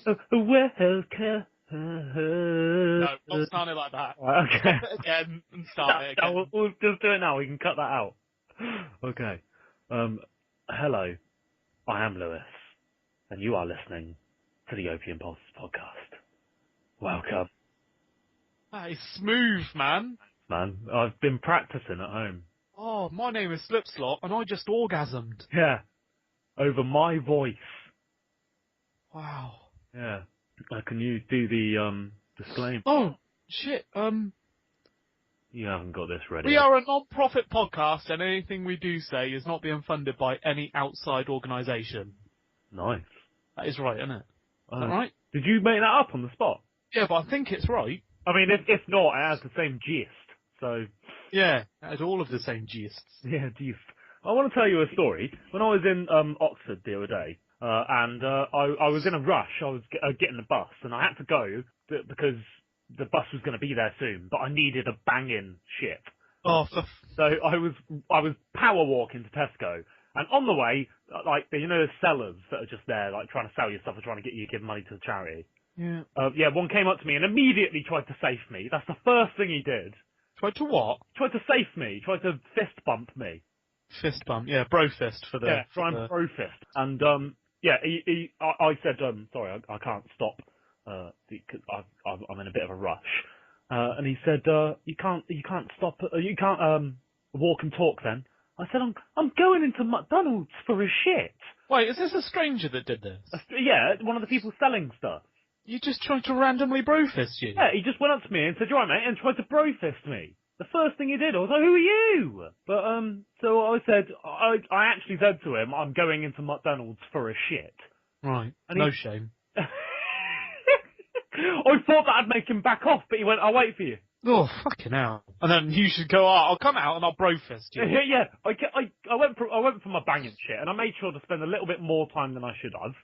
Welcome. No, not sounding like that. Okay. Stop it again and start it again. No, we'll just do it now. We can cut that out. Okay. Hello. I am Lewis, and you are listening to the Opium podcast. Welcome. That is smooth, man. Man, I've been practicing at home. Oh, my name is Slipslot, and I just orgasmed. Yeah. Over my voice. Wow. Yeah. Can you do the disclaimer? Oh, shit. You haven't got this ready. We are a non-profit podcast, and anything we do say is not being funded by any outside organisation. Nice. That is right, isn't it? Is that right? Did you make that up on the spot? Yeah, but I think it's right. I mean, if not, it has the same gist. So. Yeah, it has all of the same gists. Yeah, gist. I want to tell you a story. When I was in Oxford the other day, and I was in a rush. I was getting the bus, and I had to go because the bus was going to be there soon. But I needed a banging shit. Oh, so I was power walking to Tesco, and on the way, like you know, the sellers that are just there, like trying to sell you stuff or trying to get you to give money to the charity. Yeah. One came up to me and immediately tried to safe me. That's the first thing he did. Tried to what? Tried to safe me. Tried to fist bump me. Fist bump, yeah, bro fist for the... Yeah, try and bro fist. And, I said, sorry, I can't stop, because I'm in a bit of a rush. And he said, you can't stop, you can't, walk and talk then. I said, I'm going into McDonald's for a shit. Wait, is this a stranger that did this? Yeah, one of the people selling stuff. You just tried to randomly bro fist you? Yeah, he just went up to me and said, "You all right, mate?" and tried to bro fist me. The first thing he did, I was like, "Who are you?" But so I said, I actually said to him, "I'm going into McDonald's for a shit." Right. And no shame. I thought that'd make him back off, but he went, "I'll wait for you." Oh, fucking hell. And then you should go, I'll come out and I'll bro fist you. Yeah. I went for my banging shit, and I made sure to spend a little bit more time than I should have.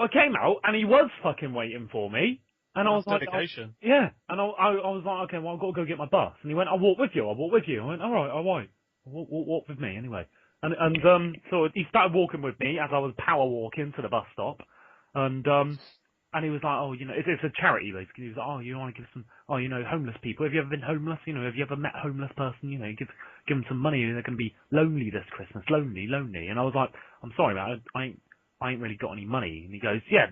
I came out, and he was fucking waiting for me. And I was like, dedication. yeah. And I was like, okay, well, I've got to go get my bus. And he went, I'll walk with you. I went, all right, I won't. Walk with me anyway. And so he started walking with me as I was power walking to the bus stop. And he was like, oh, you know, it's a charity basically. He was like, oh, you want to give some, homeless people. Have you ever been homeless? You know, have you ever met a homeless person? You know, give them some money. They're going to be lonely this Christmas. Lonely. And I was like, I'm sorry, man. I ain't really got any money. And he goes, yeah,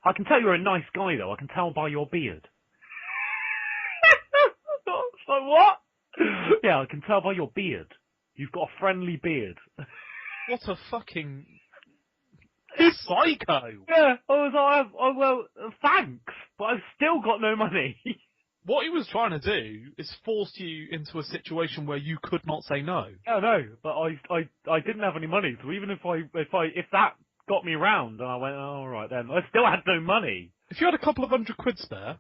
I can tell you're a nice guy, though. I can tell by your beard. So what? Yeah, I can tell by your beard. You've got a friendly beard. What a fucking... psycho! Yeah, I was like, well, thanks, but I've still got no money. What he was trying to do is force you into a situation where you could not say no. Yeah, no, but I didn't have any money, so even if that got me round, and I went, oh, all right then, I still had no money. If you had a couple of $100 spare,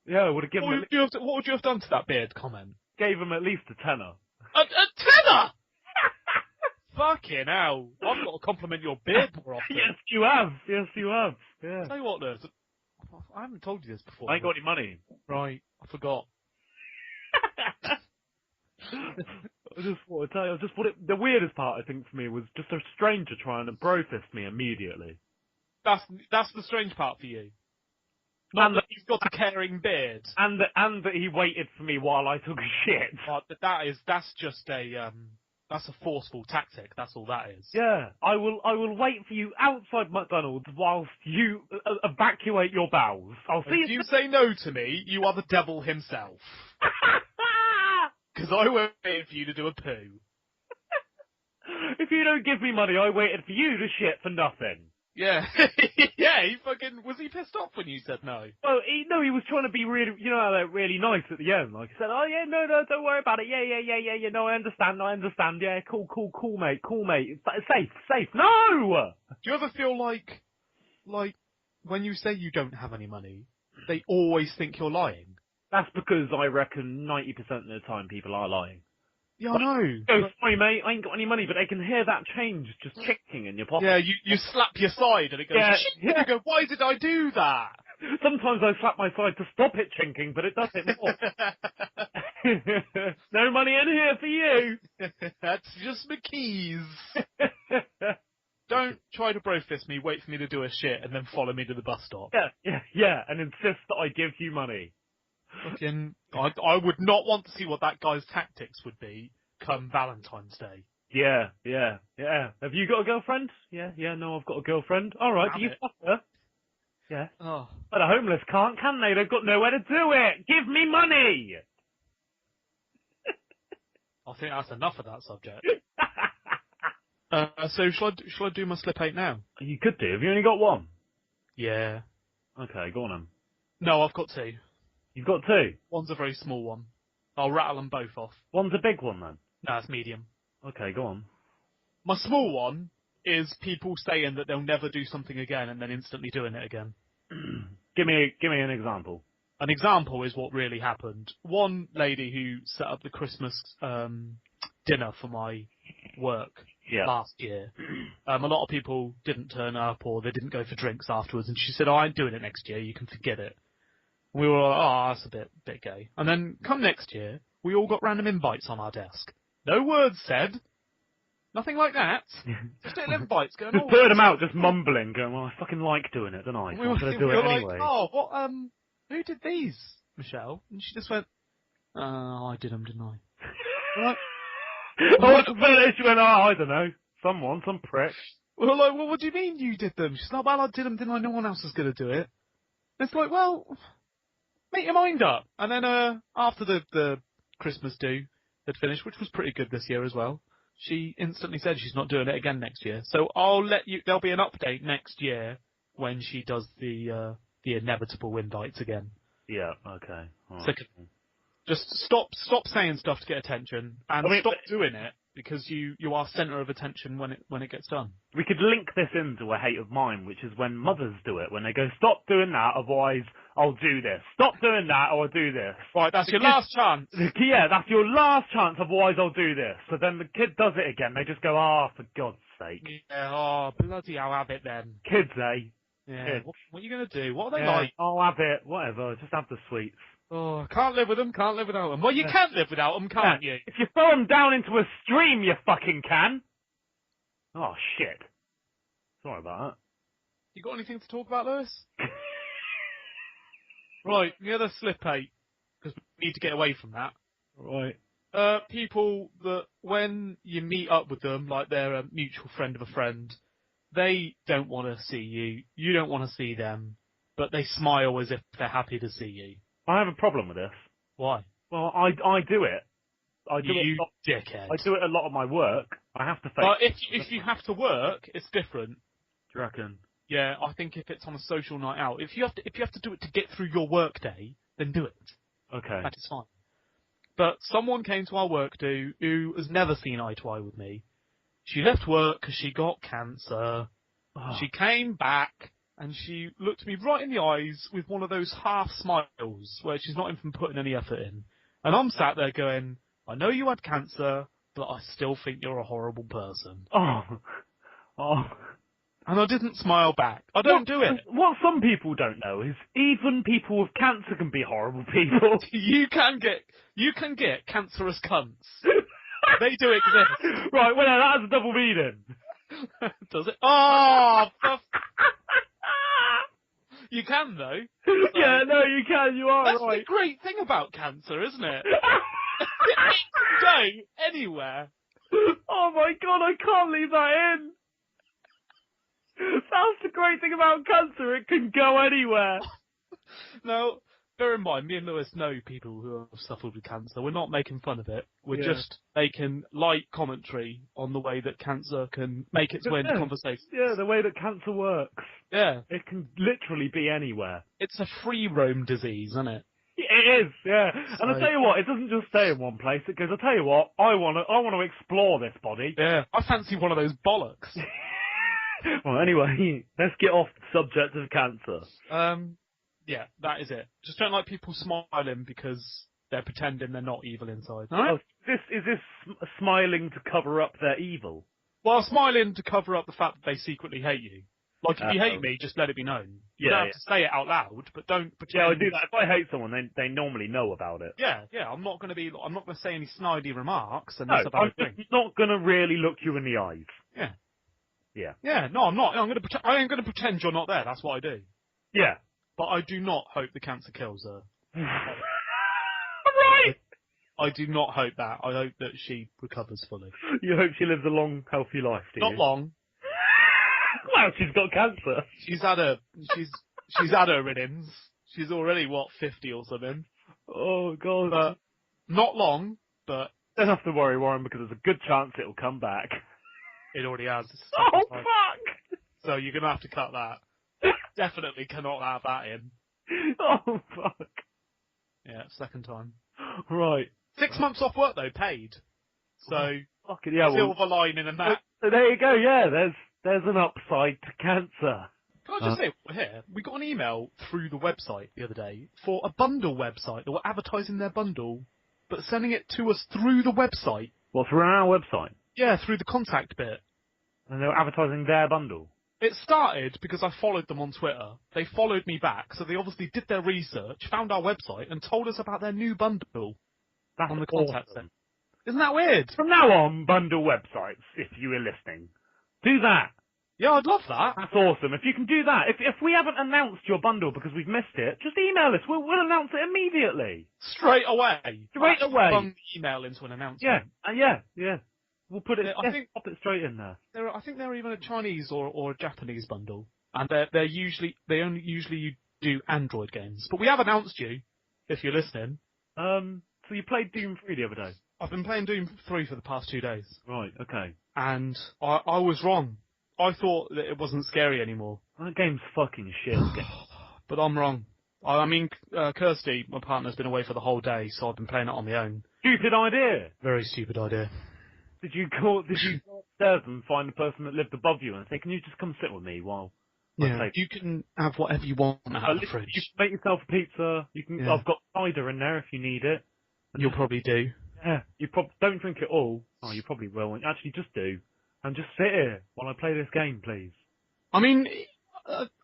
yeah, I would have given. What would you have done to that beard comment? Gave him at least a tenner. A tenner? Fucking hell! I've got to compliment your beard more often. Yes, you have. Yeah. Tell you what, Liz, I haven't told you this before. I ain't got any money. Right, I forgot. I just want to tell you, the weirdest part, I think, for me was just a stranger trying to bro fist me immediately. That's the strange part for you. Not that he's got a caring beard. And that he waited for me while I took a shit. But that's just that's a forceful tactic, that's all that is. Yeah, I will wait for you outside McDonald's whilst you evacuate your bowels. I'll see if you say no to me, you are the devil himself. Because I waited for you to do a poo. If you don't give me money, I waited for you to shit for nothing. Yeah. Yeah, was he pissed off when you said no? Well, he was trying to be really, like, really nice at the end. Like, he said, oh yeah, no, don't worry about it. Yeah, no, I understand. Yeah, cool, mate. Safe. No! Do you ever feel like, when you say you don't have any money, they always think you're lying? That's because I reckon 90% of the time people are lying. Yeah, I know. Oh, sorry, mate, I ain't got any money, but they can hear that change just ticking in your pocket. Yeah, you slap your side and it goes, shit, and you go, why did I do that? Sometimes I slap my side to stop it chinking, but it does it more. No money in here for you. That's just my keys. Don't try to bro fist me, wait for me to do a shit, and then follow me to the bus stop. Yeah, and insist that I give you money. Fucking, I would not want to see what that guy's tactics would be come Valentine's Day. Yeah. Have you got a girlfriend? Yeah, no, I've got a girlfriend. Alright, do you fuck her? Yeah. Oh. But the homeless can't, can they? They've got nowhere to do it! Give me money! I think that's enough of that subject. So shall I do my slip 8 now? You could do. Have you only got one? Yeah. Okay, go on then. No, I've got 2. You've got 2? One's a very small one. I'll rattle them both off. One's a big one then? No, it's medium. Okay, go on. My small one is people saying that they'll never do something again and then instantly doing it again. Give me an example. An example is what really happened. One lady who set up the Christmas dinner for my work last year, a lot of people didn't turn up or they didn't go for drinks afterwards, and she said, "Oh, I'm doing it next year, you can forget it." We were like, "Oh, that's a bit gay." And then come next year, we all got random invites on our desk. No words said. Nothing like that. Just little invites going, Just heard them out, just mumbling, going, "Well, I fucking like doing it, don't I? So I'm going to do it anyway." Like, "Oh, what, who did these, Michelle?" And she just went, "I did them, didn't I?" Like, She went, "Oh, I don't know. Some prick." We're like, "Well, what do you mean you did them?" She's like, "Well, I did them, didn't I? No one else was going to do it." And it's like, well, make your mind up. And then after the Christmas do had finished, which was pretty good this year as well, she instantly said she's not doing it again next year. So I'll let you. There'll be an update next year when she does the inevitable invites again. Yeah. Okay. All right. So just stop saying stuff to get attention, and stop doing it because you are centre of attention when it gets done. We could link this into a hate of mine, which is when mothers do it, when they go, "Stop doing that, otherwise I'll do this. Stop doing that, or I'll do this." Right, that's your last chance. Yeah, that's your last chance, otherwise I'll do this. So then the kid does it again. They just go, "Ah, for God's sake." Yeah, oh, bloody hell, have it then. Kids, eh? Yeah. Kids. What are you going to do? What are they like? I'll have it. Whatever. Just have the sweets. Oh, can't live with them, can't live without them. Well, you can't live without them, can't you? If you throw them down into a stream, you fucking can. Oh, shit. Sorry about that. You got anything to talk about, Lewis? Right, the other slip 8, because we need to get away from that. Right. People that when you meet up with them, like they're a mutual friend of a friend, they don't want to see you, you don't want to see them, but they smile as if they're happy to see you. I have a problem with this. Why? Well, I do it. You dickhead. I do it a lot of my work. I have to face. But if you have to work, it's different. Do you reckon? Yeah, I think if it's on a social night out, if you have to do it to get through your work day, then do it. Okay. That is fine. But someone came to our work do who has never seen eye to eye with me. She left work because she got cancer. Oh. She came back and she looked me right in the eyes with one of those half smiles where she's not even putting any effort in. And I'm sat there going, "I know you had cancer, but I still think you're a horrible person." Oh. And I didn't smile back. I don't do it. What some people don't know is even people with cancer can be horrible people. You can get cancerous cunts. They do exist. Right, well, that has a double meaning. Does it? Oh, you can though. Yeah, no, you can. You are That's right. the great thing about cancer, isn't it? It can go anywhere. Oh my God, I can't leave that in. That's the great thing about cancer. It can go anywhere. Now, bear in mind, me and Lewis know people who have suffered with cancer. We're not making fun of it. We're just making light commentary on the way that cancer can make its way into conversation. Yeah, the way that cancer works. Yeah. It can literally be anywhere. It's a free roam disease, isn't it? It is, yeah. And I tell you what, it doesn't just stay in one place. It goes, I tell you what, I want to explore this body. Yeah. I fancy one of those bollocks. Well, anyway, let's get off the subject of cancer. Yeah, that is it. Just don't like people smiling because they're pretending they're not evil inside. Oh, is this smiling to cover up their evil? Well, smiling to cover up the fact that they secretly hate you. Like, if you hate me, just let it be known. You don't have to say it out loud, but don't pretend. Yeah, I do that. If I hate someone, they normally know about it. Yeah. I'm not going to say any snidey remarks. And I'm just not going to really look you in the eyes. Yeah. Yeah. Yeah, no, I'm not. I ain't gonna pretend you're not there. That's what I do. Yeah. But I do not hope the cancer kills her. Right! I do not hope that. I hope that she recovers fully. You hope she lives a long, healthy life, do you? Not long. Well, she's got cancer. She's had her innings. She's already, 50 or something. Oh, God. But not long, but... Don't have to worry, Warren, because there's a good chance it'll come back. It already has. Oh, fuck! So you're going to have to cut that. Definitely cannot have that in. Oh, fuck. Yeah, second time. Right. 6 months off work, though, paid. So, fucking yeah, silver lining in that. So there you go, yeah, there's an upside to cancer. Can I just say, here, we got an email through the website the other day for a bundle website that were advertising their bundle, but sending it to us through the website. What, through our website? Yeah, through the contact bit. And they were advertising their bundle? It started because I followed them on Twitter. They followed me back, so they obviously did their research, found our website, and told us about their new bundle. That's on the contact awesome. bit. Isn't that weird? From now on, bundle websites, if you were listening. Do that. Yeah, I'd love that. That's awesome. If you can do that, if we haven't announced your bundle because we've missed it, just email us. We'll announce it immediately. Straight away. Straight away. Bung the email into an announcement. Yeah. We'll put it. I think pop it straight in there. I think they're even a Chinese or a Japanese bundle, and they only usually do Android games. But we have announced you, if you're listening. So you played Doom 3 the other day? I've been playing Doom 3 for the past 2 days. Right. Okay. And I was wrong. I thought that it wasn't scary anymore. That game's fucking shit. But I'm wrong. I mean, Kirsty, my partner's been away for the whole day, so I've been playing it on my own. Stupid idea. Very stupid idea. Did you go upstairs and find the person that lived above you and say, "Can you just come sit with me while I play?" You can have whatever you want out of the fridge. You can make yourself a pizza. You can. Yeah. I've got cider in there if you need it. You'll probably do. Yeah. You don't drink it all. Oh, you probably will. Actually, just do. And just sit here while I play this game, please. I mean,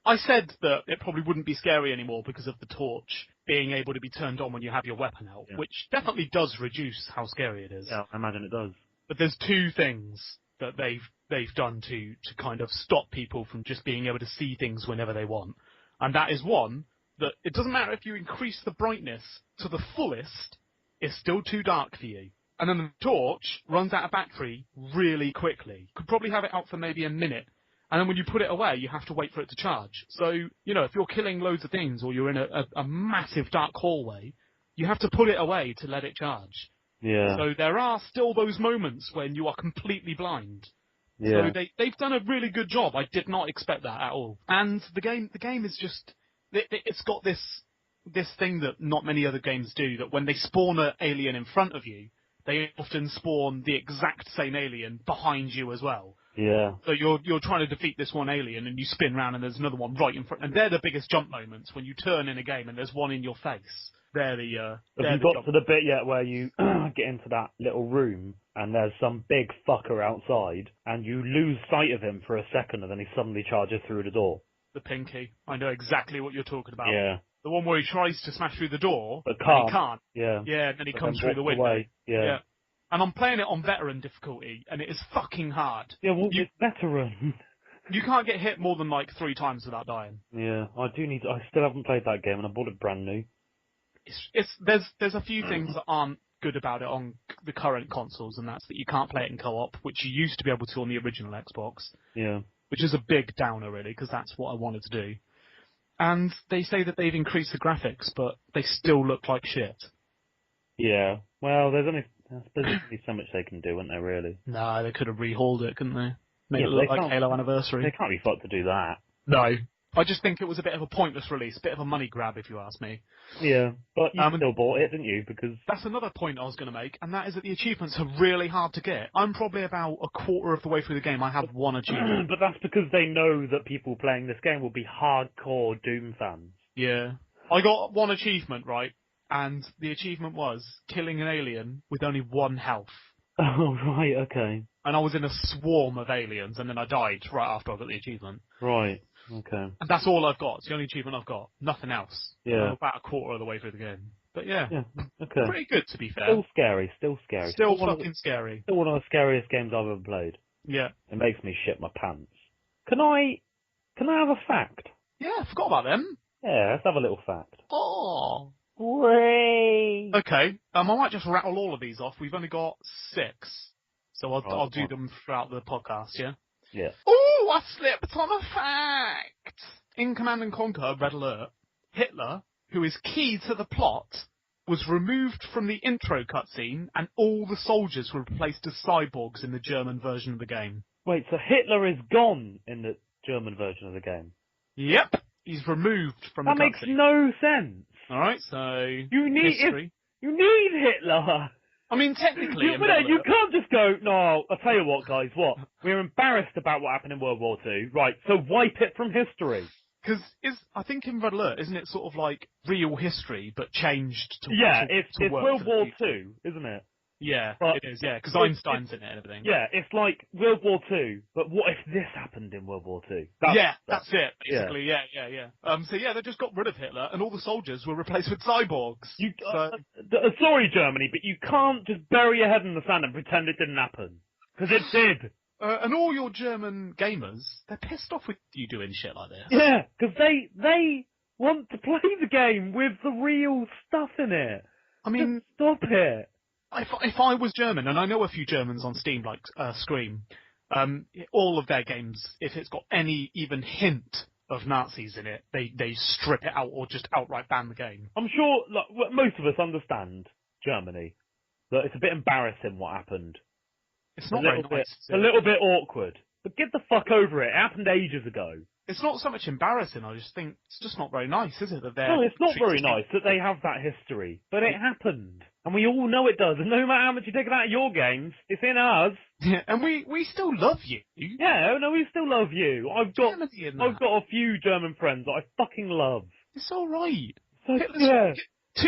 I said that it probably wouldn't be scary anymore because of the torch being able to be turned on when you have your weapon out, which definitely does reduce how scary it is. Yeah, I imagine it does. But there's 2 things that they've done to kind of stop people from just being able to see things whenever they want. And that is one, that it doesn't matter if you increase the brightness to the fullest, it's still too dark for you. And then the torch runs out of battery really quickly. Could probably have it out for maybe a minute. And then when you put it away, you have to wait for it to charge. So, if you're killing loads of things or you're in a massive dark hallway, you have to put it away to let it charge. Yeah. So there are still those moments when you are completely blind. Yeah. So they've done a really good job. I did not expect that at all. And the game is just, it's got this thing that not many other games do, that when they spawn an alien in front of you, they often spawn the exact same alien behind you as well. Yeah. So you're trying to defeat this one alien and you spin round and there's another one right in front. And they're the biggest jump moments when you turn in a game and there's one in your face. Have you got to the bit yet where you get into that little room and there's some big fucker outside and you lose sight of him for a second and then he suddenly charges through the door? The Pinky. I know exactly what you're talking about. Yeah. The one where he tries to smash through the door, but he can't. Yeah. Yeah, and then he comes through the window. Away. Yeah. And I'm playing it on veteran difficulty, and it is fucking hard. Yeah, well, it's veteran. You can't get hit more than 3 times without dying. Yeah, I still haven't played that game, and I bought it brand new. There's a few things that aren't good about it on the current consoles, and that's that you can't play it in co-op, which you used to be able to on the original Xbox. Yeah. Which is a big downer, really, because that's what I wanted to do. And they say that they've increased the graphics, but they still look like shit. Yeah. Well, there's only so much they can do, isn't there, really? No, they could have rehauled it, couldn't they? Made it look like Halo Anniversary. They can't be fucked to do that. No. I just think it was a bit of a pointless release, a bit of a money grab, if you ask me. Yeah, but you still bought it, didn't you? Because that's another point I was going to make, and that is that the achievements are really hard to get. I'm probably about a quarter of the way through the game. I have one achievement. But that's because they know that people playing this game will be hardcore Doom fans. Yeah. I got one achievement, right? And the achievement was killing an alien with only 1 health. Oh, right, okay. And I was in a swarm of aliens, and then I died right after I got the achievement. Right. Okay. And that's all I've got. It's the only achievement I've got. Nothing else. Yeah. I'm about a quarter of the way through the game. But yeah. Okay. Pretty good, to be fair. Still scary. Still fucking scary. Still one of the scariest games I've ever played. Yeah. It makes me shit my pants. Can I have a fact? Yeah, I forgot about them. Yeah, let's have a little fact. Oh. Hooray! Okay, I might just rattle all of these off. We've only got 6, so I'll do Right. them throughout the podcast, yeah? Yeah. Oh, I slipped on a fact! In Command and Conquer Red Alert, Hitler, who is key to the plot, was removed from the intro cutscene and all the soldiers were replaced as cyborgs in the German version of the game. Wait, so Hitler is gone in the German version of the game? Yep, he's removed from the cutscene. That makes no sense. Alright, so You need history. You need Hitler. I mean, technically, You can't just go, no, I'll tell you what, guys, we're embarrassed about what happened in World War II, right, so wipe it from history. Because I think in Red Alert, isn't it sort of like real history, but changed to it's work World for the War future? II, isn't it? Yeah, But it is, yeah, because Einstein's in it and everything. Yeah, it's like World War II, but what if this happened in World War II? That's it, basically, yeah. So yeah, they just got rid of Hitler, and all the soldiers were replaced with cyborgs. Sorry, Germany, but you can't just bury your head in the sand and pretend it didn't happen. Because it did. And all your German gamers, they're pissed off with you doing shit like this. Yeah, because they want to play the game with the real stuff in it. I mean, just stop it. If I was German, and I know a few Germans on Steam like Scream, all of their games, if it's got any even hint of Nazis in it, they strip it out or just outright ban the game. I'm sure most of us understand Germany, that it's a bit embarrassing what happened. It's not very nice. A little bit awkward. But get the fuck over it. It happened ages ago. It's not so much embarrassing, I just think it's just not very nice, is it? No, it's not very nice that they have that history. But it happened. And we all know it does. And no matter how much you take it out of your games, it's in ours. Yeah, and we still love you. Yeah, no, we still love you. I've got a few German friends that I fucking love. It's alright. Yeah.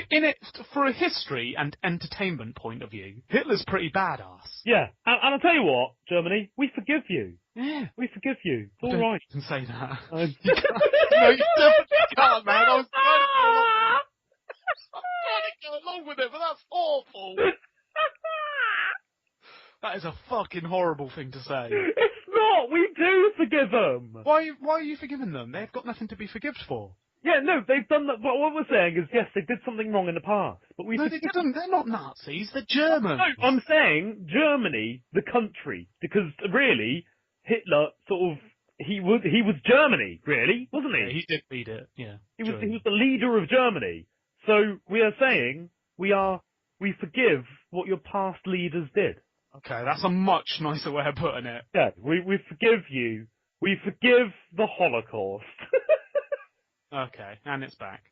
In it, for a history and entertainment point of view, Hitler's pretty badass. Yeah, and I'll tell you what, Germany, we forgive you. Yeah. We forgive you. It's all right. You can say that. No, you definitely can't, man. I was trying to go along with it, but that's awful. That is a fucking horrible thing to say. It's not. We do forgive them. Why are you forgiving them? They've got nothing to be forgived for. Yeah, no, they've done that. But what we're saying is, yes, they did something wrong in the past. But No, they didn't. They're not Nazis. They're Germans. No, I'm saying Germany, the country, because really, Hitler sort of he was Germany, really, wasn't he? Yeah, he did lead it. Yeah, he was the leader of Germany. So we are saying we forgive what your past leaders did. Okay, that's a much nicer way of putting it. Yeah, we forgive you. We forgive the Holocaust. Okay, and it's back.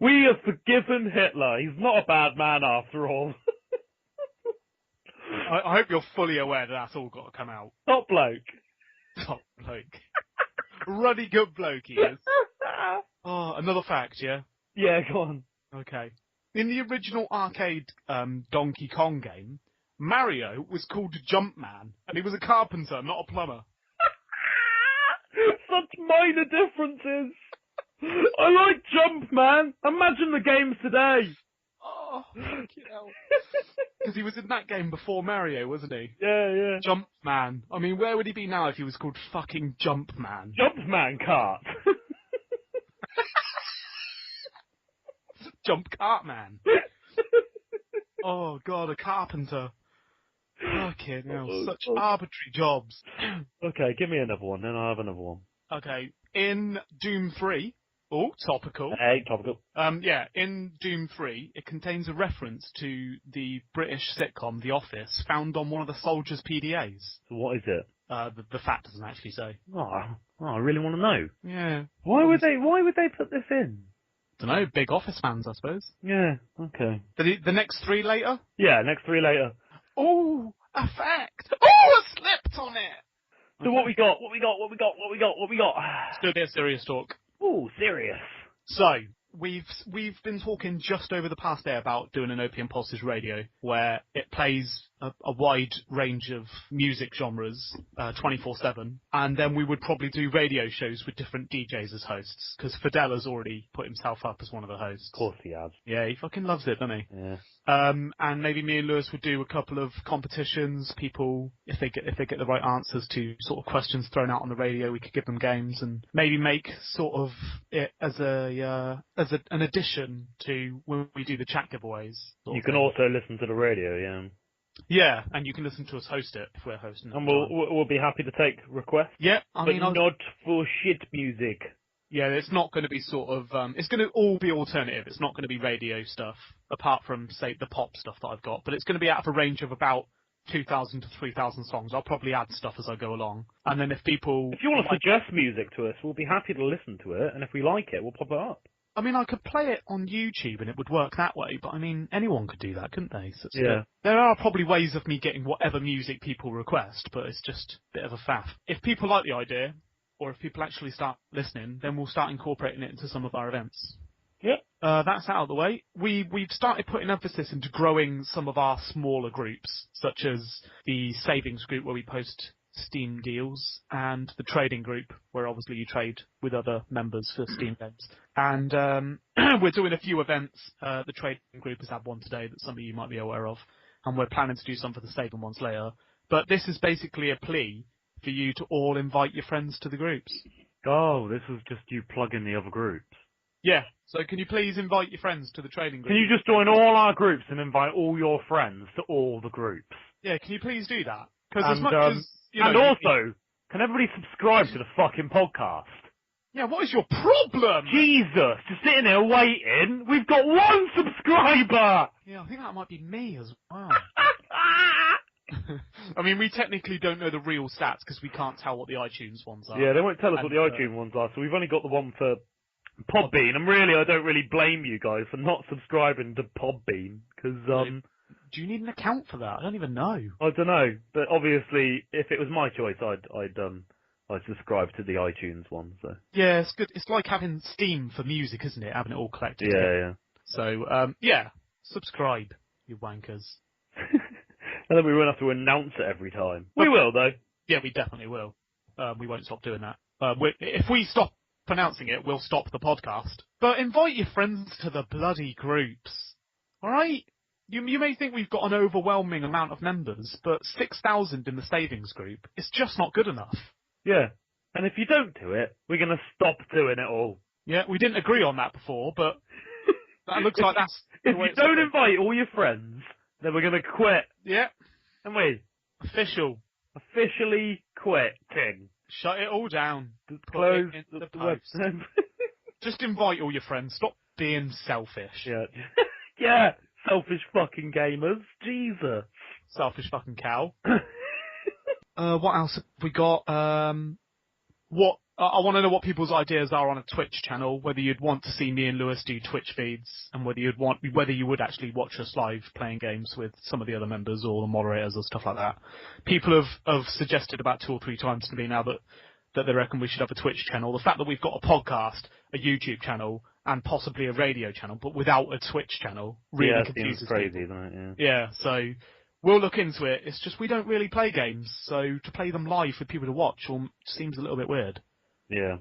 We have forgiven Hitler. He's not a bad man after all. I hope you're fully aware that that's all got to come out. Top bloke. Top bloke. Ruddy good bloke he is. Oh, another fact, yeah? Yeah, go on. Okay. In the original arcade Donkey Kong game, Mario was called Jumpman, and he was a carpenter, not a plumber. Such minor differences. I like Jumpman. Imagine the games today. Oh, fucking hell. Because he was in that game before Mario, wasn't he? Yeah. Jumpman. I mean, where would he be now if he was called fucking Jumpman? Jumpman cart. Jump cart man. Oh god, a carpenter. Fucking hell, such arbitrary jobs. Okay, give me another one, then I'll have another one. Okay, in Doom 3, oh, topical. Hey, topical. Yeah, in Doom 3, it contains a reference to the British sitcom The Office, found on one of the soldiers' PDAs. So what is it? The fact doesn't actually say. Oh, I really want to know. Yeah. Why would they put this in? Dunno, big Office fans, I suppose. Yeah, okay. The next 3 later? Yeah, next 3 later. Oh, a fact! Oh, I slipped on it! So what we got? Let's do a bit of serious talk. Oh, serious. So, we've been talking just over the past day about doing an Opium Pulses radio, where it plays a wide range of music genres, 24/7, and then we would probably do radio shows with different DJs as hosts, because Fidel has already put himself up as one of the hosts. Of course he has. Yeah, he fucking loves it, doesn't he? Yeah. And maybe me and Lewis would do a couple of competitions. People, if they get the right answers to sort of questions thrown out on the radio, we could give them games and maybe make sort of it as an addition to when we do the chat giveaways. You can also listen to the radio, yeah. Yeah, and you can listen to us host it if we're hosting it. And we'll be happy to take requests. Yeah, but not for shit music. Yeah, it's not going to be sort of, it's going to all be alternative. It's not going to be radio stuff, apart from, say, the pop stuff that I've got. But it's going to be out of a range of about 2,000 to 3,000 songs. I'll probably add stuff as I go along. And then if you want to suggest music to us, we'll be happy to listen to it. And if we like it, we'll pop it up. I mean, I could play it on YouTube and it would work that way. But, I mean, anyone could do that, couldn't they? So yeah. There are probably ways of me getting whatever music people request, but it's just a bit of a faff. If people like the idea, or if people actually start listening, then we'll start incorporating it into some of our events. Yeah. That's out of the way. We've started putting emphasis into growing some of our smaller groups, such as the savings group where we post Steam deals, and the trading group where obviously you trade with other members for Steam games. And we're doing a few events. The trading group has had one today that some of you might be aware of, and we're planning to do some for the saving ones later. But this is basically a plea for you to all invite your friends to the groups. Oh, this was just you plugging the other groups. Yeah, so can you please invite your friends to the trading group? Can you just join all our groups and invite all your friends to all the groups? Yeah, can you please do that? And also, can everybody subscribe to the fucking podcast? Yeah, what is your problem? Jesus, just sitting there waiting. We've got one subscriber! Yeah, I think that might be me as well. I mean, we technically don't know the real stats because we can't tell what the iTunes ones are. Yeah, they won't tell us what the iTunes ones are, so we've only got the one for Podbean. And really, I don't really blame you guys for not subscribing to Podbean, because do you need an account for that? I don't even know. I don't know, but obviously, if it was my choice, I'd subscribe to the iTunes one. So yeah, it's good. It's like having Steam for music, isn't it? Having it all collected. Yeah, together. yeah. So yeah, subscribe, you wankers. And then we won't have to announce it every time. We will, though. Yeah, we definitely will. We won't stop doing that. If we stop announcing it, we'll stop the podcast. But invite your friends to the bloody groups. Alright? You may think we've got an overwhelming amount of members, but 6,000 in the savings group is just not good enough. Yeah. And if you don't do it, we're going to stop doing it all. Yeah, we didn't agree on that before, but that looks like that's... If you don't invite all your friends, then we're going to quit. Yeah. And we? Officially quitting. Shut it all down. Close the post. Just invite all your friends. Stop being selfish. Yeah. Yeah. Selfish fucking gamers. Jesus. Selfish fucking cow. What else have we got? I want to know what people's ideas are on a Twitch channel, whether you'd want to see me and Lewis do Twitch feeds, and whether you would actually watch us live playing games with some of the other members or the moderators or stuff like that. People have suggested about 2 or 3 times to me now that they reckon we should have a Twitch channel. The fact that we've got a podcast, a YouTube channel, and possibly a radio channel, but without a Twitch channel, really confuses seems crazy, people. Doesn't it? Yeah, so we'll look into it. It's just we don't really play games, so to play them live for people to watch seems a little bit weird. Yeah.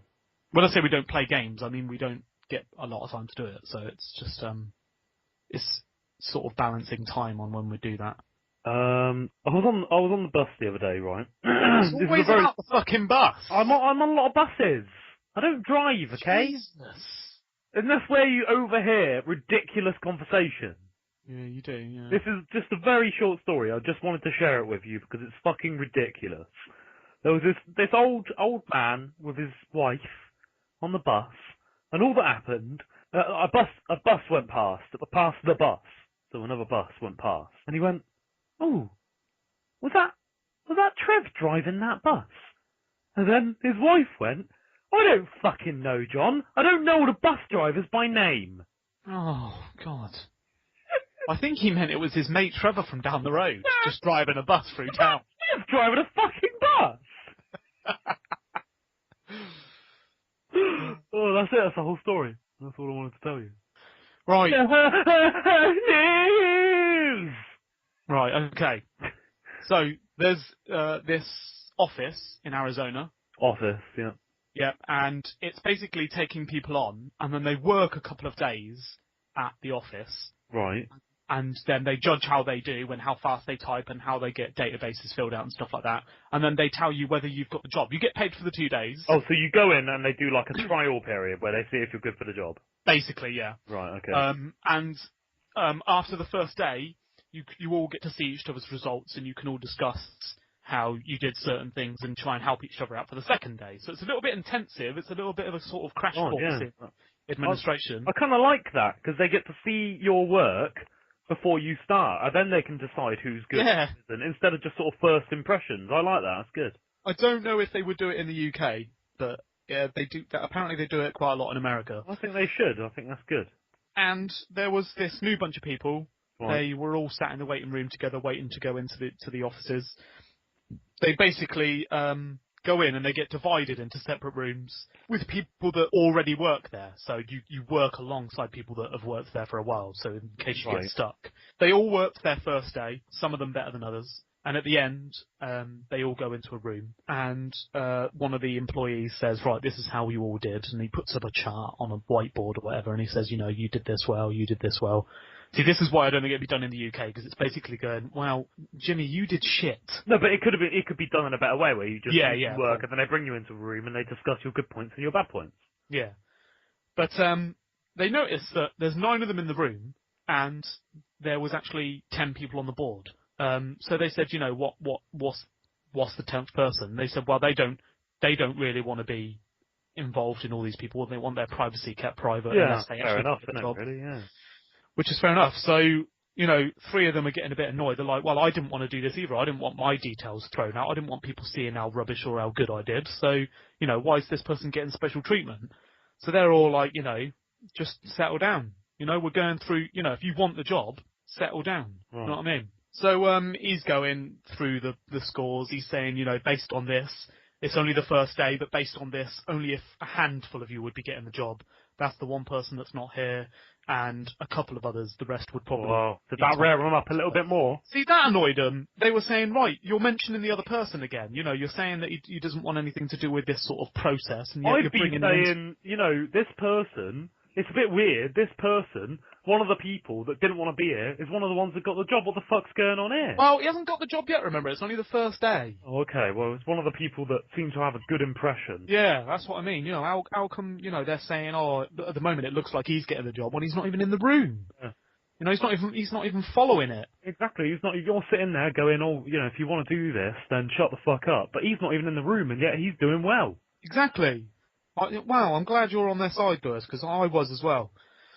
When I say we don't play games, I mean we don't get a lot of time to do it. So it's just it's sort of balancing time on when we do that. I was on the bus the other day, right? It's always about the fucking bus. I'm on a lot of buses. I don't drive, okay? Jesus. And that's where you overhear ridiculous conversation. Yeah, you do. Yeah. This is just a very short story. I just wanted to share it with you because it's fucking ridiculous. There was this old man with his wife on the bus, and all that happened, a bus went past the bus, so another bus went past, and he went, "Oh, was that Trev driving that bus?" And then his wife went, "I don't fucking know, John. I don't know all the bus drivers by name." Oh, God. I think he meant it was his mate Trevor from down the road, just driving a bus through town. Trev driving a fucking bus! Oh, that's it. That's the whole story. That's all I wanted to tell you. Right. News! Right, okay. So there's this office in Arizona. Office, yeah. Yeah, and it's basically taking people on, and then they work a couple of days at the office. Right. And then they judge how they do and how fast they type and how they get databases filled out and stuff like that. And then they tell you whether you've got the job. You get paid for the 2 days. Oh, so you go in and they do like a trial period where they see if you're good for the job. Basically, yeah. Right, okay. And after the first day, you all get to see each other's results and you can all discuss how you did certain things and try and help each other out for the second day. So it's a little bit intensive. It's a little bit of a sort of crash course in administration. I kind of like that because they get to see your work before you start, and then they can decide who's good instead of just sort of first impressions. I like that. That's good. I don't know if they would do it in the UK, but yeah, they do. Apparently, they do it quite a lot in America. I think they should. I think that's good. And there was this new bunch of people. Right. They were all sat in the waiting room together, waiting to go into the offices. They basically go in and they get divided into separate rooms with people that already work there. So you work alongside people that have worked there for a while, so in case you get stuck. They all worked their first day, some of them better than others. And at the end, they all go into a room, and one of the employees says, right, this is how you all did, and he puts up a chart on a whiteboard or whatever, and he says, you did this well, you did this well. See, this is why I don't think it'd be done in the UK, because it's basically going, well, Jimmy, you did shit. No, but it could be done in a better way, where you just work, and then they bring you into a room, and they discuss your good points and your bad points. Yeah. But they noticed that there's 9 of them in the room, and there was actually 10 people on the board. So they said, what's the 10th person? They said, well, they don't really want to be involved in all these people. They want their privacy kept private. Yeah, fair enough, isn't it, really? Yeah. Which is fair enough. So, 3 of them are getting a bit annoyed. They're like, well, I didn't want to do this either. I didn't want my details thrown out. I didn't want people seeing how rubbish or how good I did. So, why is this person getting special treatment? So they're all like, just settle down. We're going through, if you want the job, settle down. Right. You know what I mean? So he's going through the scores. He's saying, based on this, it's only the first day, but based on this, only if a handful of you would be getting the job. That's the one person that's not here, and a couple of others. The rest would probably... Wow. Did that rear them up a little bit more? See, that annoyed them. They were saying, right, you're mentioning the other person again. You're saying that he doesn't want anything to do with this sort of process, and yet you're bringing saying, this person... It's a bit weird. This person, one of the people that didn't want to be here, is one of the ones that got the job. What the fuck's going on here? Well, he hasn't got the job yet, remember. It's only the first day. Oh, okay. Well, it's one of the people that seem to have a good impression. Yeah, that's what I mean. How come, they're saying, oh, at the moment it looks like he's getting the job when he's not even in the room. Yeah. He's not even following it. Exactly. You're sitting there going, oh, if you want to do this, then shut the fuck up. But he's not even in the room, and yet he's doing well. Exactly. Wow, I'm glad you're on their side, Burst, because I was as well.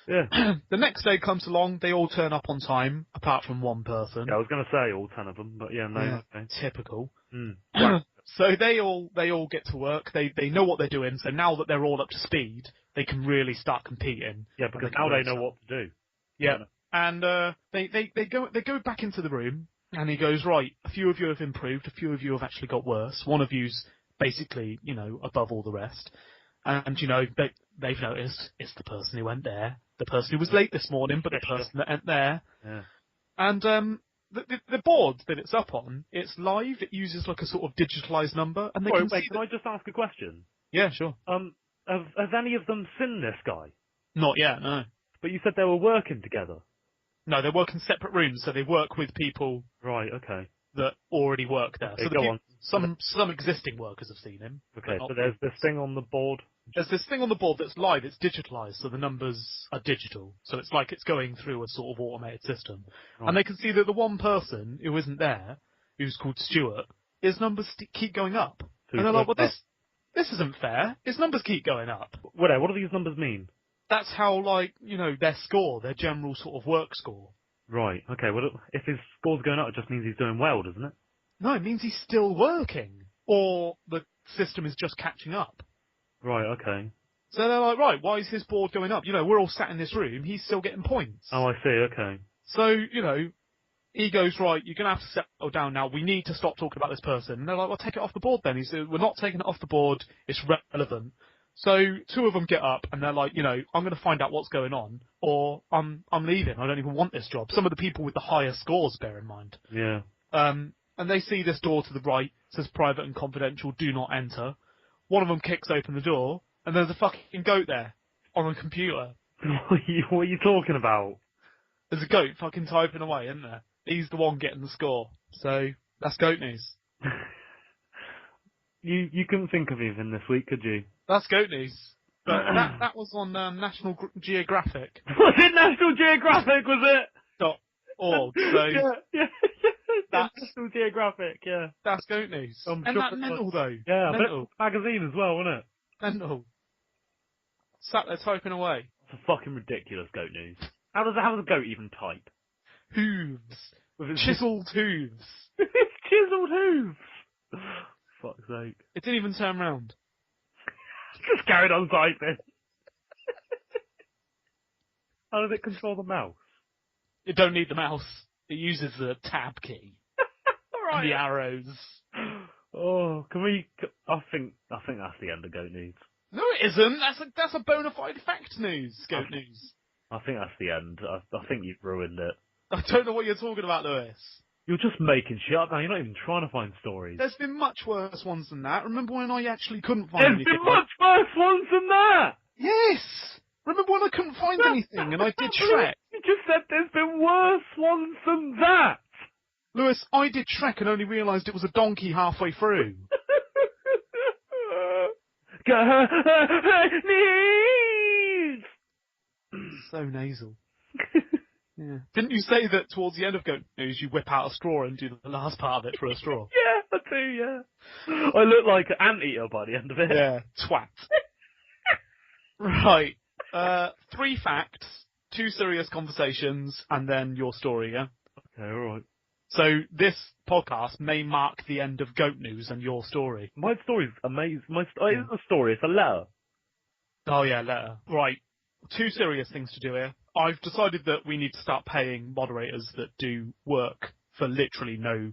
Yeah. The next day comes along, they all turn up on time, apart from one person. Yeah, I was going to say all 10 of them, but yeah, no. Yeah, okay. typical. Mm. So they all get to work. They know what they're doing. So now that they're all up to speed, they can really start competing. Yeah, because now they know what to do. Yeah, and they go back into the room, and he goes, right, a few of you have improved, a few of you have actually got worse. One of you's basically above all the rest. And, they've noticed it's the person who went there, the person who was late this morning, but the person that went there. Yeah. And the board that it's up on, it's live. It uses like a sort of digitalised number. And can I just ask a question? Yeah, sure. Have any of them seen this guy? Not yet, no. But you said they were working together. No, they work in separate rooms, so they work with people. Right, okay. That already work there. Okay, so go on. Some existing workers have seen him. Okay, so there's this thing on the board. There's this thing on the board that's live. It's digitalised, so the numbers are digital. So it's like it's going through a sort of automated system. Right. And they can see that the one person who isn't there, who's called Stuart, his numbers keep going up. And they're like, well, this isn't fair. His numbers keep going up. What do these numbers mean? That's how, their score, their general sort of work score. Right, okay. Well, if his score's going up, it just means he's doing well, doesn't it? No, it means he's still working. Or the system is just catching up. Right, okay. So they're like, right, why is his board going up? We're all sat in this room, he's still getting points. Oh, I see, okay. So, he goes, right, you're going to have to settle down now, we need to stop talking about this person. And they're like, well, take it off the board then. He said, we're not taking it off the board, it's relevant. So 2 of them get up and they're like, I'm going to find out what's going on, or I'm leaving, I don't even want this job. Some of the people with the higher scores, bear in mind. Yeah. and they see this door to the right, says private and confidential, do not enter. One of them kicks open the door, and there's a fucking goat there on a computer. What are you talking about? There's a goat fucking typing away, isn't there? He's the one getting the score. So, that's goat news. You couldn't think of anything this week, could you? That's goat news. But that was on National Geographic. Was it National Geographic, was it? .org, so yeah. That's National Geographic, yeah. That's goat news. I'm and sure that mental, though. Yeah, mental. Magazine as well, wasn't it? Mental. Sat there typing away. It's a fucking ridiculous goat news. How does a goat even type? Hooves. With its Chiseled hooves. Chiseled hooves. Fuck's sake. It didn't even turn round. Just carried on typing. How does it control the mouse? It don't need the mouse. It uses the tab key. Right. And the arrows. Oh, can we? I think that's the end of goat news. No, it isn't. That's a bona fide fact news. Goat news. I think that's the end. I think you've ruined it. I don't know what you're talking about, Lewis. You're just making shit up now. You're not even trying to find stories. There's been much worse ones than that. Remember when I actually couldn't find There's anything? been much worse ones than that! Yes! Remember when I couldn't find anything and I did Shrek? You just said there's been worse ones than that! Lewis, I did Shrek and only realised it was a donkey halfway through. Knees! So nasal. Yeah. Didn't you say that towards the end of Goat News you whip out a straw and do the last part of it for a straw? Yeah, I do, yeah. I look like an anteater by the end of it. Yeah, twat. Right. 3 facts, 2 serious conversations, and then your story, yeah? Okay, alright. So this podcast may mark the end of Goat News and your story. My story's amazing. It isn't a story, it's a letter. Oh yeah, letter. Right. 2 serious things to do here. I've decided that we need to start paying moderators that do work for literally no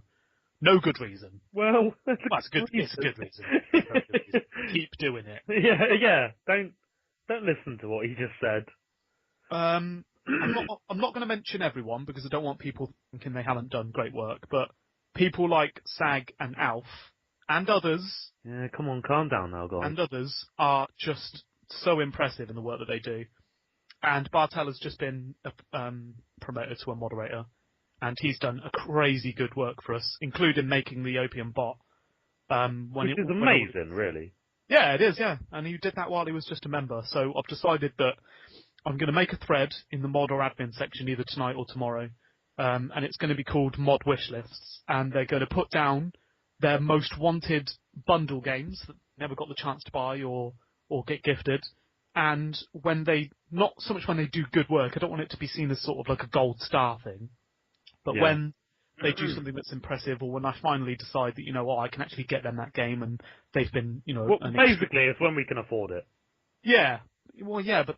good reason. Well, it's a good reason. Keep doing it. Yeah. Don't listen to what he just said. I'm not going to mention everyone because I don't want people thinking they haven't done great work, but people like Sag and Alf and others. Yeah, come on, calm down now, guys. And others are just so impressive in the work that they do. And Bartel has just been promoted to a moderator, and he's done a crazy good work for us, including making the Opium bot. Which is amazing, really. Yeah, it is, yeah. And he did that while he was just a member. So I've decided that I'm going to make a thread in the mod or admin section either tonight or tomorrow, and it's going to be called Mod Wishlists, and they're going to put down their most wanted bundle games that never got the chance to buy or get gifted. And when they, not so much when they do good work, I don't want it to be seen as sort of like a gold star thing, but when they do something that's impressive, or when I finally decide that, I can actually get them that game and they've been, Well, basically, it's when we can afford it. Yeah. Well, yeah, but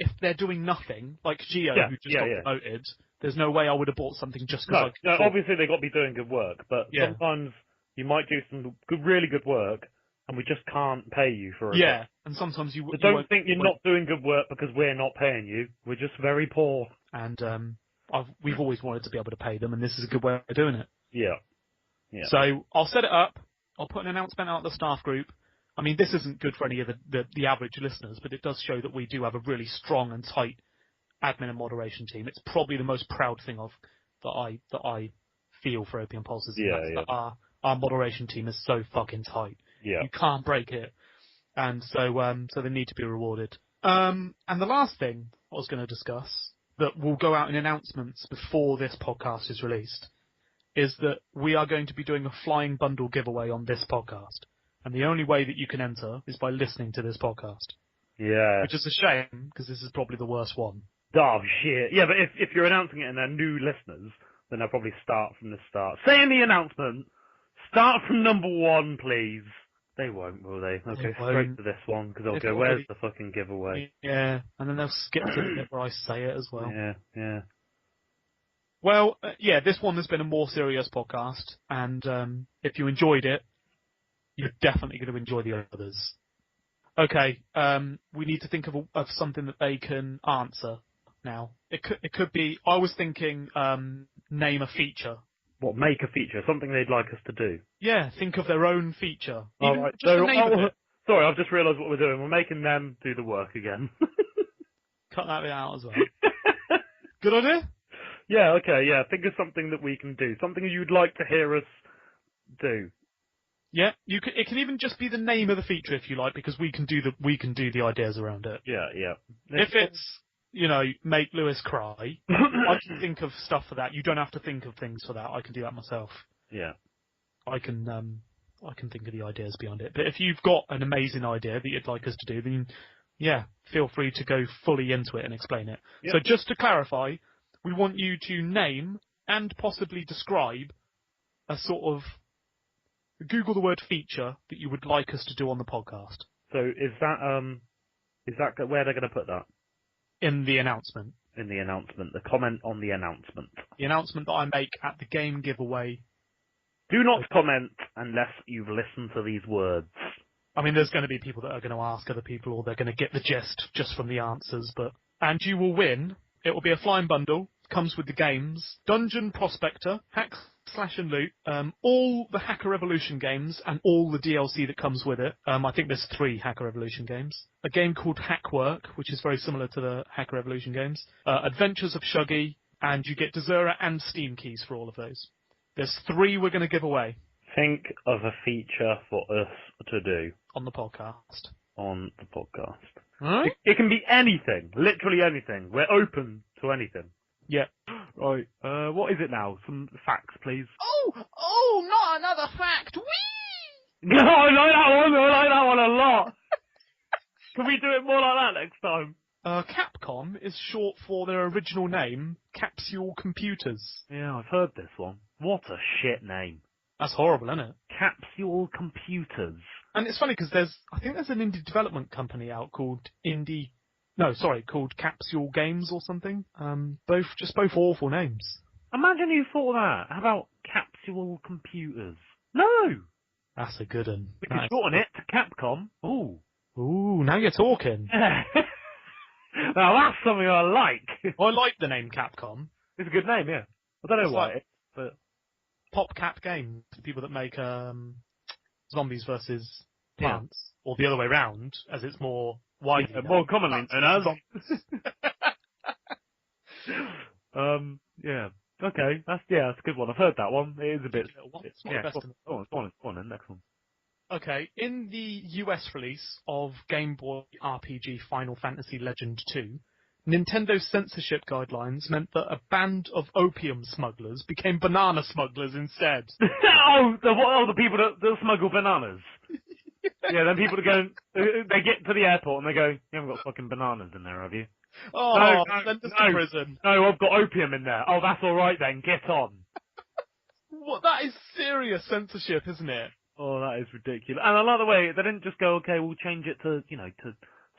if they're doing nothing, like Geo, who just got promoted, there's no way I would have bought something just because No, obviously they've got to be doing good work, but sometimes you might do some really good work, and we just can't pay you for it. Yeah, and sometimes you... So don't think you're not doing good work because we're not paying you. We're just very poor. And we've always wanted to be able to pay them, and this is a good way of doing it. Yeah. So I'll set it up. I'll put an announcement out at the staff group. I mean, this isn't good for any of the average listeners, but it does show that we do have a really strong and tight admin and moderation team. It's probably the most proud thing that I feel for Opium Pulses. That our moderation team is so fucking tight. Yeah. You can't break it. And so they need to be rewarded. And the last thing I was going to discuss that will go out in announcements before this podcast is released is that we are going to be doing a flying bundle giveaway on this podcast. And the only way that you can enter is by listening to this podcast. Yeah. Which is a shame, because this is probably the worst one. Oh, shit. Yeah, but if you're announcing it and they're new listeners, then they'll probably start from the start. Say in the announcement, start from number 1, please. They won't, will they? They'll go straight to this one, because they'll go, where's the fucking giveaway? Yeah, and then they'll skip to the bit where I say it as well. Yeah. Well, this one has been a more serious podcast, and if you enjoyed it, you're definitely going to enjoy the others. Okay, we need to think of something that they can answer now. It could be, I was thinking, name a feature. What, make a feature? Something they'd like us to do? Yeah, think of their own feature. All Even right. just the name of it. Sorry, I've just realised what we're doing. We're making them do the work again. Cut that bit out as well. Good idea? Yeah, okay, yeah. Think of something that we can do. Something you'd like to hear us do. Yeah, it can even just be the name of the feature if you like, because we can do the ideas around it. Yeah, yeah. If it's, make Lewis cry, I can think of stuff for that. You don't have to think of things for that. I can do that myself. Yeah. I can think of the ideas behind it. But if you've got an amazing idea that you'd like us to do, then yeah, feel free to go fully into it and explain it. Yep. So just to clarify, we want you to name and possibly describe a sort of Google the word feature that you would like us to do on the podcast. So is that where they're going to put that? In the announcement. In the announcement. The comment on the announcement. The announcement that I make at the game giveaway. Do not comment unless you've listened to these words. I mean, there's going to be people that are going to ask other people, or they're going to get the gist just from the answers, and you will win. It will be a flying bundle. Comes with the games, Dungeon Prospector, Hack, Slash and Loot, all the Hacker Revolution games, and all the DLC that comes with it. I think there's 3 Hacker Revolution games. A game called Hackwork, which is very similar to the Hacker Revolution games. Adventures of Shuggy, and you get Desura and Steam keys for all of those. There's 3 we're going to give away. Think of a feature for us to do. On the podcast. On the podcast. Right? It can be anything. Literally anything. We're open to anything. Yeah. Right. What is it now? Some facts, please. Oh, not another fact. Whee! No, I like that one a lot. Can we do it more like that next time? Capcom is short for their original name, Capsule Computers. Yeah, I've heard this one. What a shit name. That's horrible, isn't it? Capsule Computers. And it's funny because I think there's an indie development company out called called Capsule Games or something. Both awful names. Imagine you thought of that. How about Capsule Computers? No! That's a good one. We could shorten it to Capcom. Ooh, now you're talking. Now that's something I like. I like the name Capcom. It's a good name, yeah. I don't know why, but... PopCap Games, the people that make Zombies versus Plants, or the other way round, as it's more widely more commonly known as. Yeah. Okay, that's a good one. I've heard that one. It is a bit. Go on, then, next one. Okay, in the US release of Game Boy RPG Final Fantasy Legend 2, Nintendo's censorship guidelines meant that a band of opium smugglers became banana smugglers instead. the people that smuggle bananas. Yeah, then people they get to the airport and they go, you haven't got fucking bananas in there, have you? Oh, send us to prison. No, I've got opium in there. Oh, that's alright then, get on. What? That is serious censorship, isn't it? Oh, that is ridiculous. And I like the way, they didn't just go, okay, we'll change it to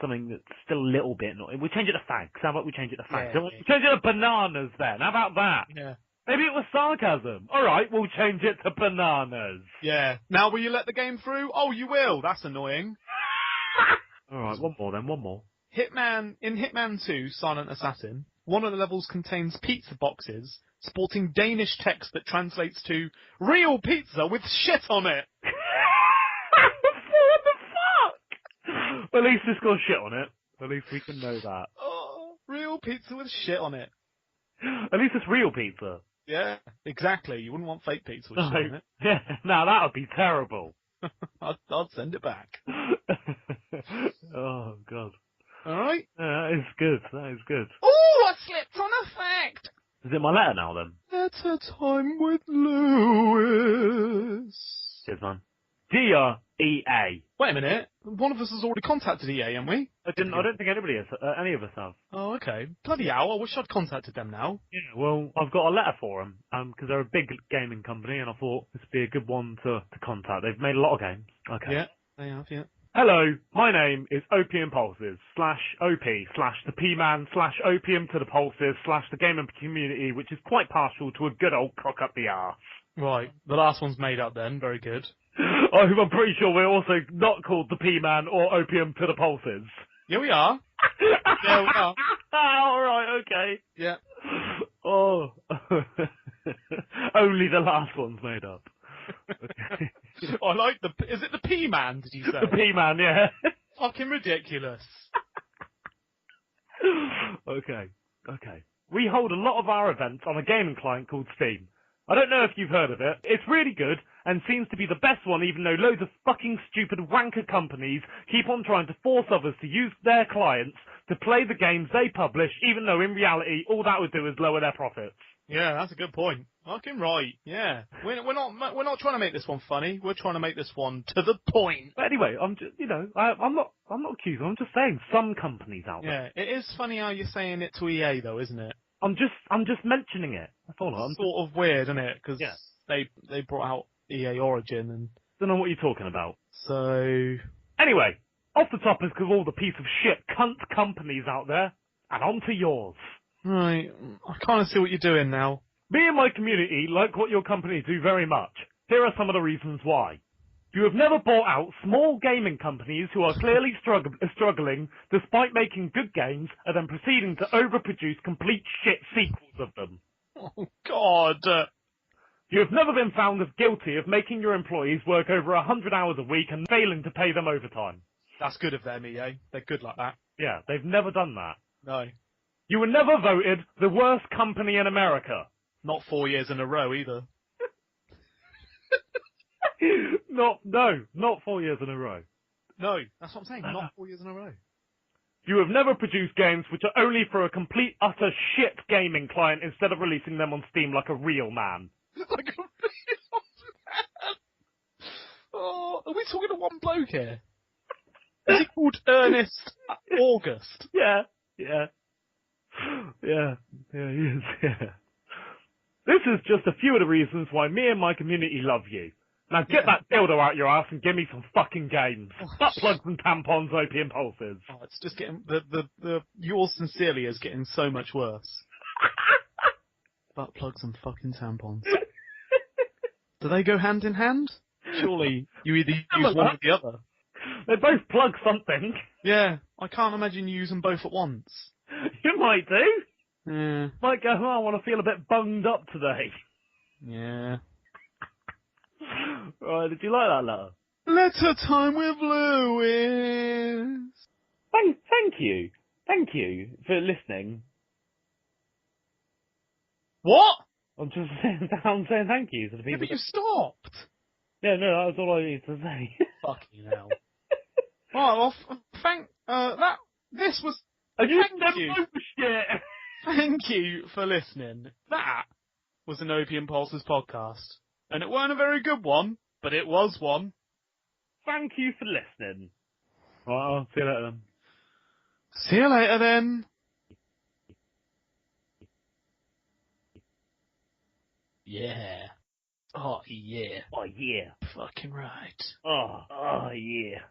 something that's still a little bit annoying. We'll change it to fags. How about we change it to fags? Yeah. We'll change it to bananas then. How about that? Yeah. Maybe it was sarcasm. Alright, we'll change it to bananas. Yeah. Now will you let the game through? Oh, you will. That's annoying. Alright, one more. In Hitman 2, Silent Assassin, one of the levels contains pizza boxes sporting Danish text that translates to real pizza with shit on it. What the fuck? At least it's got shit on it. At least we can know that. Oh, real pizza with shit on it. At least it's real pizza. Yeah, exactly. You wouldn't want fake pizza with shit on it. Yeah, no, that would be terrible. I'd send it back. Oh, God. Alright? Yeah, that is good. Oh, I slipped on a fact! Is it my letter now, then? Letter time with Lewis. Cheers, man. Dear EA. Wait a minute. One of us has already contacted EA, haven't we? I don't think anybody has, any of us have. Oh, okay. Bloody hell, I wish I'd contacted them now. Yeah, well, I've got a letter for them, because they're a big gaming company, and I thought this would be a good one to contact. They've made a lot of games. Okay. Yeah, they have, yeah. Hello, my name is Opium Pulses /OP/the P-Man /Opium to the Pulses /the gaming community, which is quite partial to a good old cock up the arse. Right, the last one's made up then, very good. I'm pretty sure we're also not called the P-Man or Opium to the Pulses. Yeah, we are. Yeah, we are. Alright, okay. Yeah. Oh. Only the last one's made up. Okay. I like is it the P-Man, did you say? The P-Man, yeah. Fucking ridiculous. Okay. We hold a lot of our events on a gaming client called Steam. I don't know if you've heard of it. It's really good and seems to be the best one, even though loads of fucking stupid wanker companies keep on trying to force others to use their clients to play the games they publish, even though in reality all that would do is lower their profits. Yeah, that's a good point. Fucking right. Yeah, we're not trying to make this one funny. We're trying to make this one to the point. But anyway, I'm just, I'm not accusing. I'm just saying some companies out there. Yeah, it is funny how you're saying it to EA though, isn't it? I'm just mentioning it. That's all. It's sort of weird, isn't it? Because they brought out EA Origin and don't know what you're talking about. So anyway, off the topic of all the piece of shit cunt companies out there, and on to yours. Right, I kind of see what you're doing now. Me and my community like what your companies do very much. Here are some of the reasons why. You have never bought out small gaming companies who are clearly struggling despite making good games and then proceeding to overproduce complete shit sequels of them. Oh, God. You have never been found as guilty of making your employees work over 100 hours a week and failing to pay them overtime. That's good of them, EA. They're good like that. Yeah, they've never done that. No. You were never voted the worst company in America. Not 4 years in a row, either. Not 4 years in a row. No, that's what I'm saying. Not 4 years in a row. You have never produced games which are only for a complete, utter shit gaming client instead of releasing them on Steam like a real man. Like a real man? Oh, are we talking to one bloke here? Is he called Ernest August? Yeah, he is, yeah. This is just a few of the reasons why me and my community love you. Now get that dildo out your ass and give me some fucking games. Butt plugs and tampons, opium pulses. Oh, it's just getting the yours sincerely is getting so much worse. Butt plugs and fucking tampons. Do they go hand in hand? Surely you either use one or the other. They both plug something. Yeah, I can't imagine you use them both at once. You might do. Yeah. Might go, I want to feel a bit bunged up today. Yeah. Right, did you like that letter? Letter time with Lewis. Thank you. Thank you for listening. What? I'm saying thank you to the people. Yeah, but you stopped. Yeah, no, that was all I needed to say. Fucking hell. Well, this was... Thank you for listening. That was an Opium Pulses podcast. And it weren't a very good one, but it was one. Thank you for listening. Right, I'll see you later then. See you later then. Yeah. Oh, yeah. Oh, yeah. Fucking right. Oh, yeah.